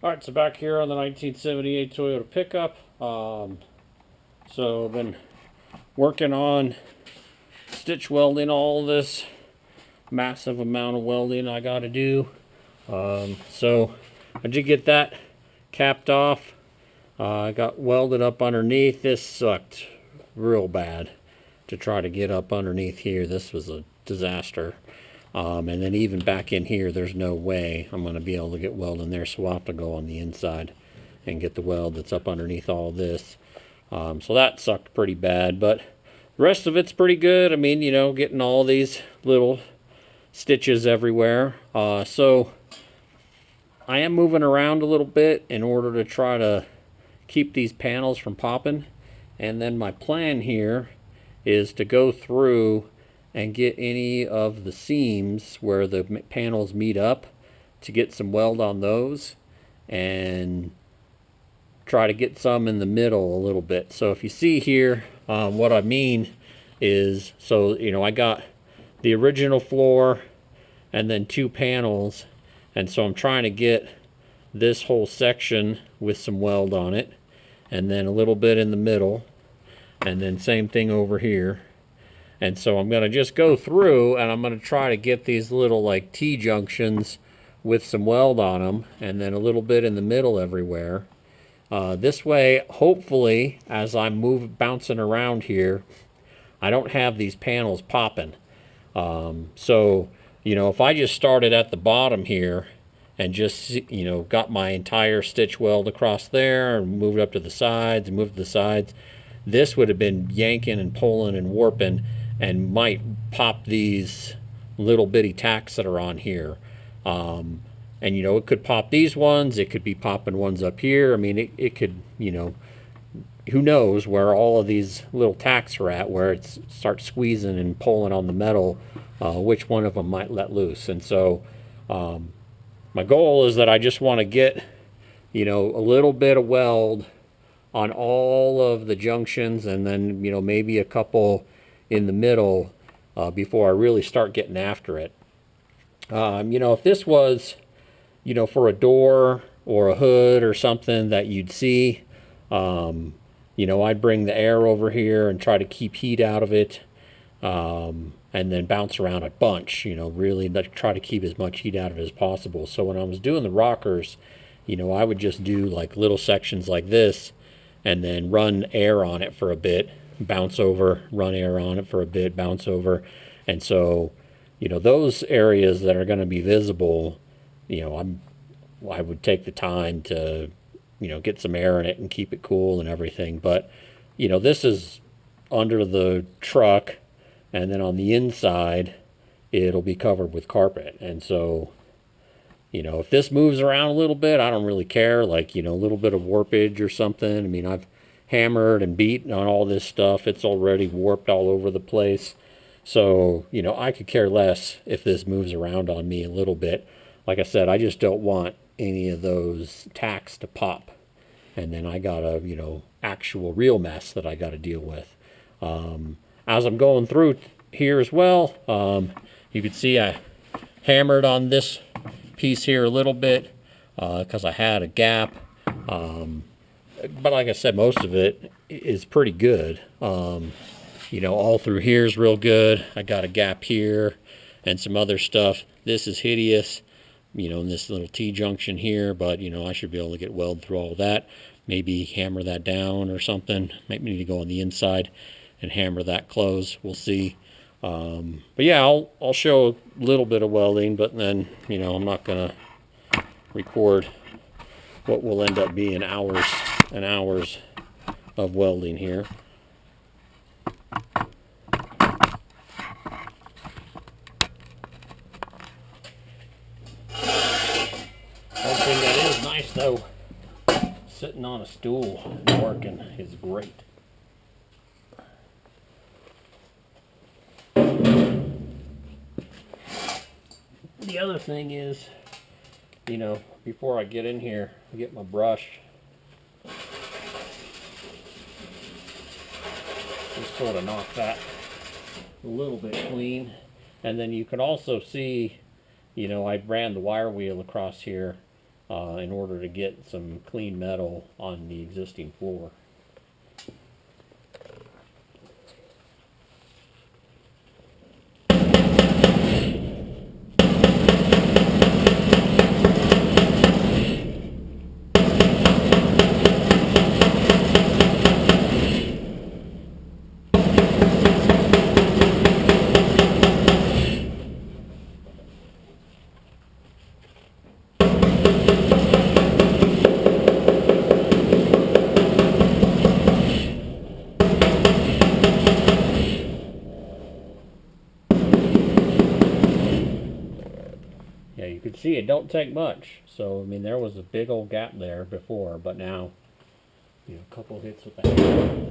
Alright, so back here on the 1978 Toyota pickup. So I've been working on stitch welding all this massive amount of welding I got to do. So I did get that capped off. I got welded up underneath. This sucked real bad to try to get up underneath here. This was a disaster. And then even back in here, there's no way I'm going to be able to get weld in there, so I'll have to go on the inside and get the weld that's up underneath all this. So that sucked pretty bad, but the rest of it's pretty good. I mean, you know, getting all these little stitches everywhere. So I am moving around a little bit in order to try to keep these panels from popping. And then my plan here is to go through and get any of the seams where the panels meet up to get some weld on those and try to get some in the middle a little bit. So if you see here, what I mean is, so you know, I got the original floor and then two panels, and so I'm trying to get this whole section with some weld on it, and then a little bit in the middle, and then same thing over here. And so I'm going to just go through and I'm going to try to get these little like T-junctions with some weld on them, and then a little bit in the middle everywhere. This way, hopefully, as I'm bouncing around here, I don't have these panels popping. So, you know, if I just started at the bottom here and just, you know, got my entire stitch weld across there and moved up to the sides and moved to the sides, this would have been yanking and pulling and warping and might pop these little bitty tacks that are on here. And, you know, it could pop these ones. It could be popping ones up here. I mean, it could, you know, who knows where all of these little tacks are at, where it starts squeezing and pulling on the metal, which one of them might let loose. And so my goal is that I just want to get, you know, a little bit of weld on all of the junctions, and then, you know, maybe a couple in the middle before I really start getting after it. You know, if this was, you know, for a door or a hood or something that you'd see, you know, I'd bring the air over here and try to keep heat out of it, and then bounce around a bunch, you know, really try to keep as much heat out of it as possible. So when I was doing the rockers, you know, I would just do like little sections like this and then run air on it for a bit, bounce over, run air on it for a bit, bounce over. And so, you know, those areas that are going to be visible, you know, I would take the time to, you know, get some air in it and keep it cool and everything. But, you know, this is under the truck, and then on the inside, it'll be covered with carpet. And so, you know, if this moves around a little bit, I don't really care. Like, you know, a little bit of warpage or something. I mean, I've hammered and beaten on all this stuff. It's already warped all over the place. So, you know, I could care less if this moves around on me a little bit. Like I said, I just don't want any of those tacks to pop. And then I got a, you know, actual real mess that I got to deal with. As I'm going through here as well, you can see I hammered on this piece here a little bit because I had a gap. But like I said, most of it is pretty good. You know, all through here is real good. I got a gap here and some other stuff. This is hideous, you know, in this little T-junction here, but, you know, I should be able to get weld through all that. Maybe hammer that down or something. Maybe need to go on the inside and hammer that close. We'll see. But yeah, I'll show a little bit of welding, but then, you know, I'm not going to record what will end up being hours and hours of welding here. One thing that is nice though, sitting on a stool and working is great. The other thing is, you know, before I get in here, I get my brush. Just sort of knock that a little bit clean. And then you can also see, you know, I ran the wire wheel across here in order to get some clean metal on the existing floor. Yeah, you can see it don't take much. So, I mean, there was a big old gap there before, but now, you know, a couple hits with that.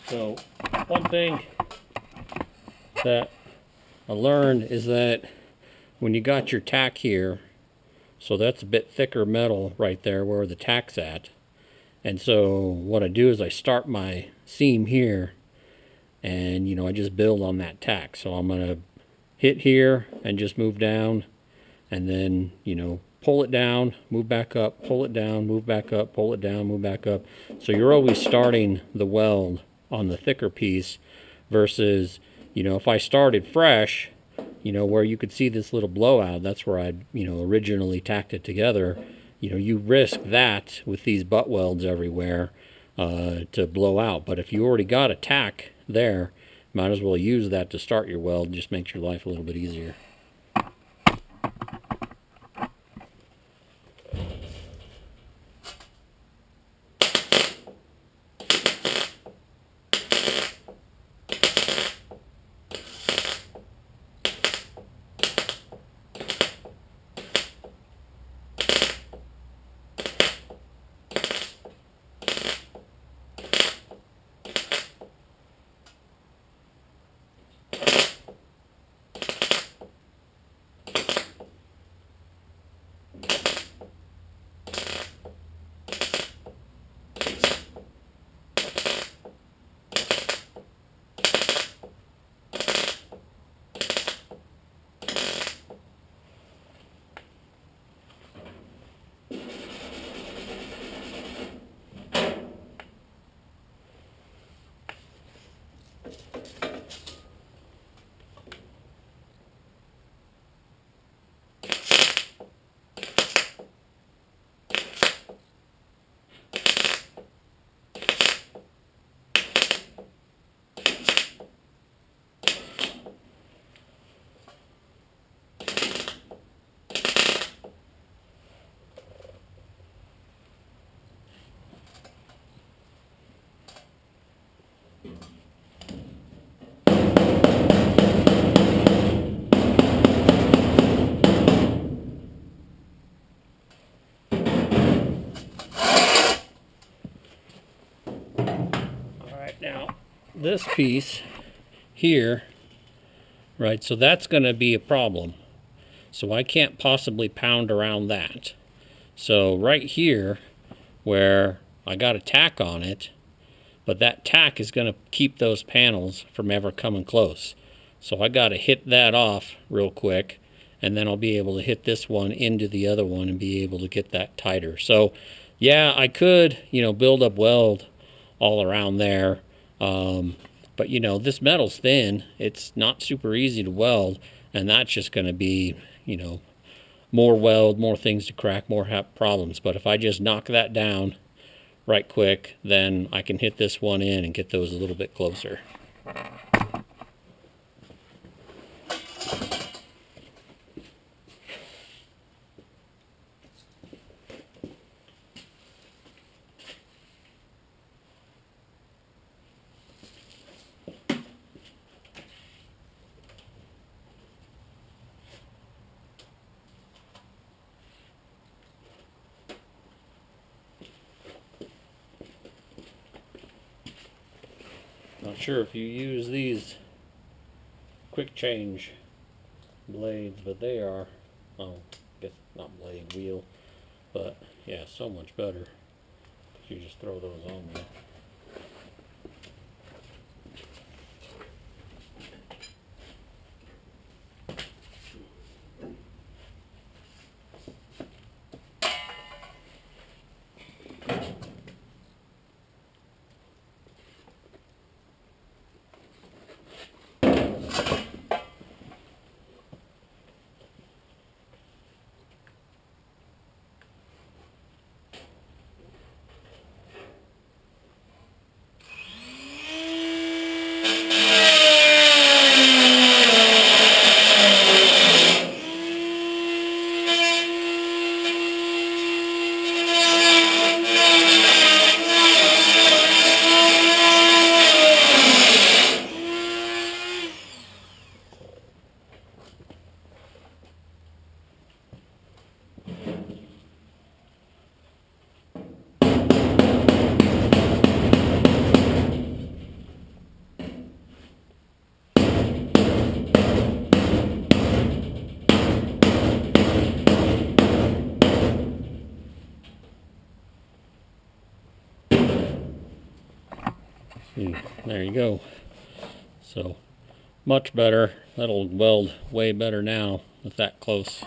So one thing that I learned is that when you got your tack here, so that's a bit thicker metal right there where the tack's at. And so what I do is I start my seam here and, you know, I just build on that tack. So I'm going to hit here and just move down and then, you know, pull it down, move back up, pull it down, move back up, pull it down, move back up. So you're always starting the weld on the thicker piece versus You know, if I started fresh, you know, where you could see this little blowout, that's where I'd, you know, originally tacked it together. You know, you risk that with these butt welds everywhere to blow out. But if you already got a tack there, might as well use that to start your weld. Just makes your life a little bit easier. Now, this piece here, right, so that's going to be a problem. So I can't possibly pound around that. So right here, where I got a tack on it, but that tack is going to keep those panels from ever coming close. So I got to hit that off real quick, and then I'll be able to hit this one into the other one and be able to get that tighter. So yeah, I could, you know, build up weld all around there. But you know, this metal's thin. It's not super easy to weld, and that's just going to be, you know, more weld, more things to crack, more problems. But if I just knock that down right quick, then I can hit this one in and get those a little bit closer. Not sure if you use these quick change blades, but they are, oh, I guess not blade, wheel, but yeah, so much better if you just throw those on there. There you go. So much better. That'll weld way better now with that close.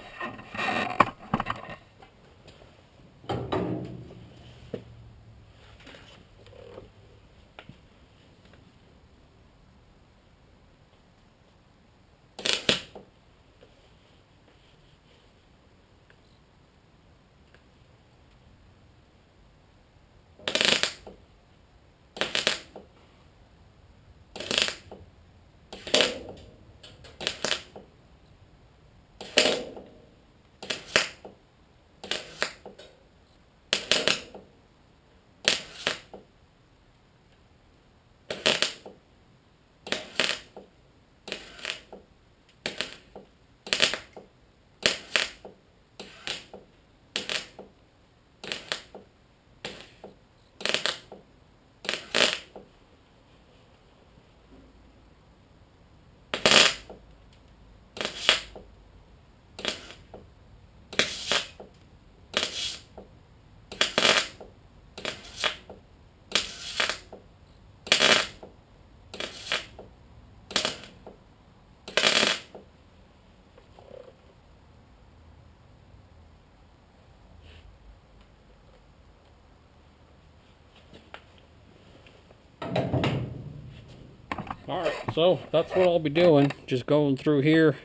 Alright, so that's what I'll be doing. Just going through here,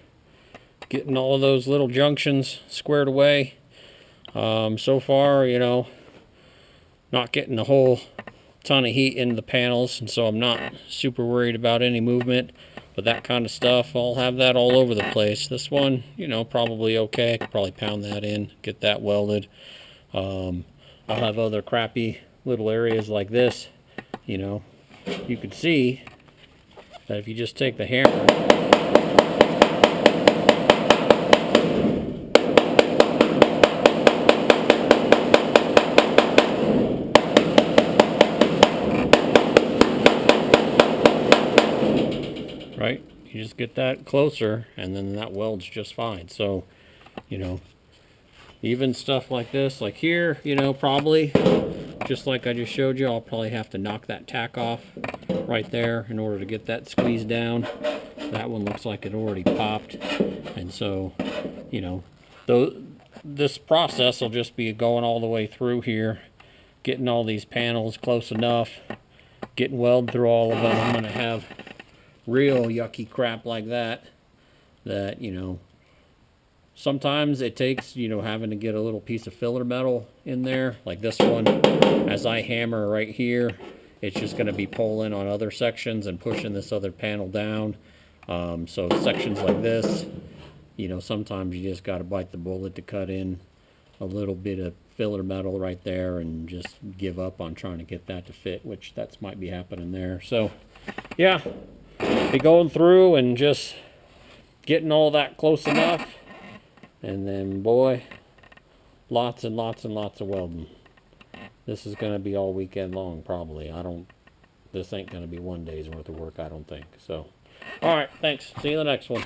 getting all of those little junctions squared away. So far, you know, not getting a whole ton of heat into the panels, and so I'm not super worried about any movement. But that kind of stuff, I'll have that all over the place. This one, you know, probably okay. I could probably pound that in, get that welded. I'll have other crappy little areas like this. You know, you could see that if you just take the hammer, right, you just get that closer and then that welds just fine. So, you know, even stuff like this, like here, you know, probably just like I just showed you, I'll probably have to knock that tack off right there in order to get that squeezed down. That one looks like it already popped. And so, you know, this process will just be going all the way through here, getting all these panels close enough, getting welded through all of them. I'm going to have real yucky crap like that, you know, sometimes it takes, you know, having to get a little piece of filler metal in there. Like this one, as I hammer right here, it's just going to be pulling on other sections and pushing this other panel down. So sections like this, you know, sometimes you just got to bite the bullet to cut in a little bit of filler metal right there and just give up on trying to get that to fit, which that's might be happening there. So, yeah, be going through and just getting all that close enough. And then, boy, lots and lots and lots of welding. This is going to be all weekend long, probably. This ain't going to be one day's worth of work, I don't think. So, all right, thanks. See you in the next one.